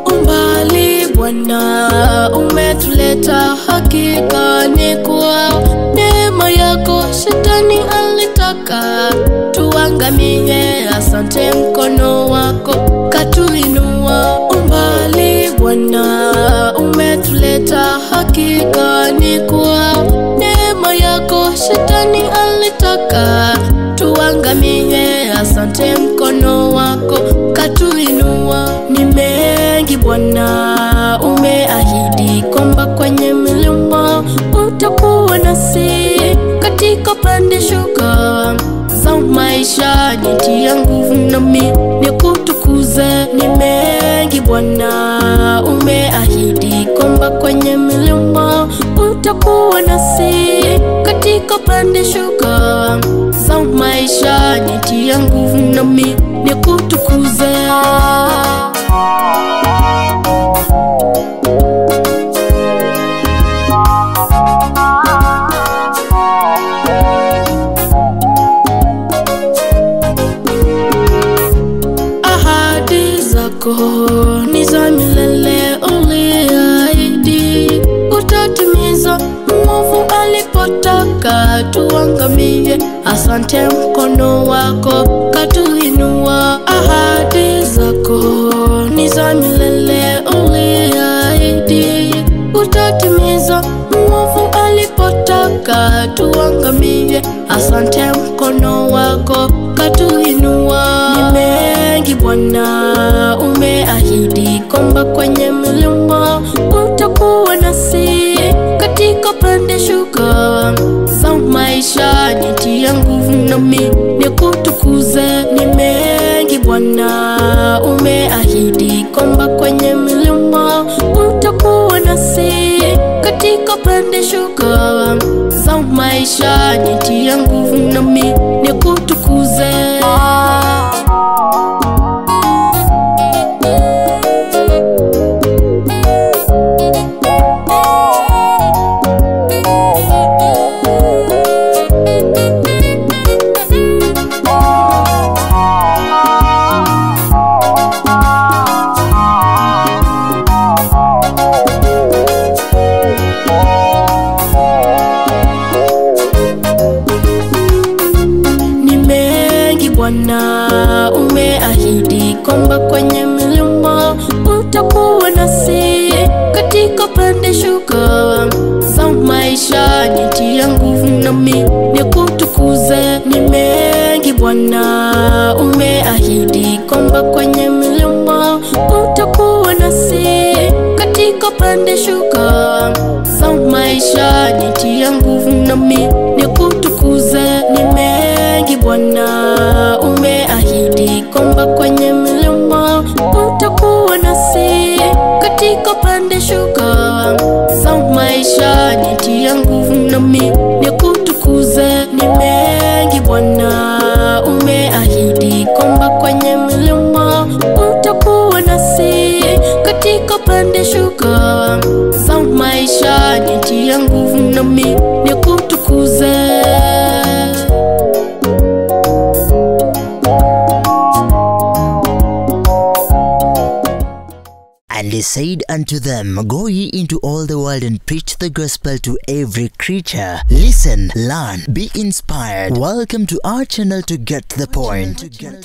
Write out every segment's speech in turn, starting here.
Umbali Bwana umetuleta, hakika ni kwa neema yako. Shetani alitaka tuangamie, asante mkono wako katuinua. Umbali Bwana umetuleta, hakika ni kwa neema yako. Shetani alitaka tuangamie, asante mkono wako katuinua. Ni mengi Bwana umeahidi kwamba kwenye milima utakuwa nasi, katika pande shuka za maisha nitia nguvu nami nikutukuze. Ni mengi Bwana umeahidi kwamba kwenye milima utakuwa nasi, katika pande shuka za maisha nitia nguvu nami nikutukuze. Ahadi zako ni za milele, uliahidi utatimiza. Mwovu alipotaka tuangamie, asante mkono wako katuinua. Ahadi zako ni za milele, uliahidi utatimiza. Mwovu alipotaka tuangamie, asante mkono wako katuinua. Ni mengi Bwana umeahidi kwamba kwenye milima utakuwa nasi, katika pande shuka za maisha nitia nguvu nami nikutukuze. Ni mengi Bwana umeahidi kwamba kwenye milima utakuwa nasi, katika pande shuka za maisha nitia nguvu nami nikutukuze. Bwana umeahidi kwamba kwenye milima utakuwa nasi, katika pande shuka za maisha nitia nguvu nami nikutukuze. Ni mengi Bwana umeahidi kwamba kwenye milima utakuwa nasi, katika pande shuka za maisha nitia nguvu nami nikutukuze. Ni mengi Bwana umeahidi kwamba kwenye milima utakuwa nasi, katika pande shuka za maisha nitia nguvu nami nikutukuze. Ni mengi Bwana umeahidi kwamba kwenye milima utakuwa nasi, katika pande shuka za maisha nitia nguvu nami nikutukuze. And he said unto them, Go ye into all the world and preach the gospel to every creature. Listen, learn, be inspired. Welcome to our channel to get the point. Get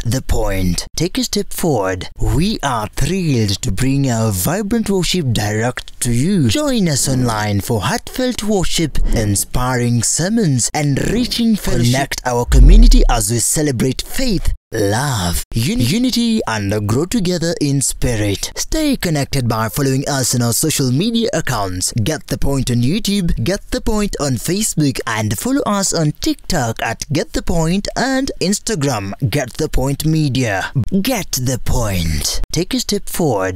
the point. Take a step forward. We are thrilled to bring our vibrant worship direct to you. Join us online for heartfelt worship, inspiring sermons, and enriching fellowship. Connect our community as we celebrate faith, love, unity, and grow together in spirit. Stay connected by following us on our social media accounts. Get the Point on YouTube, Get the Point on Facebook, and follow us on TikTok at Get the Point and Instagram Get the Point Media. Get the Point. Take a step forward.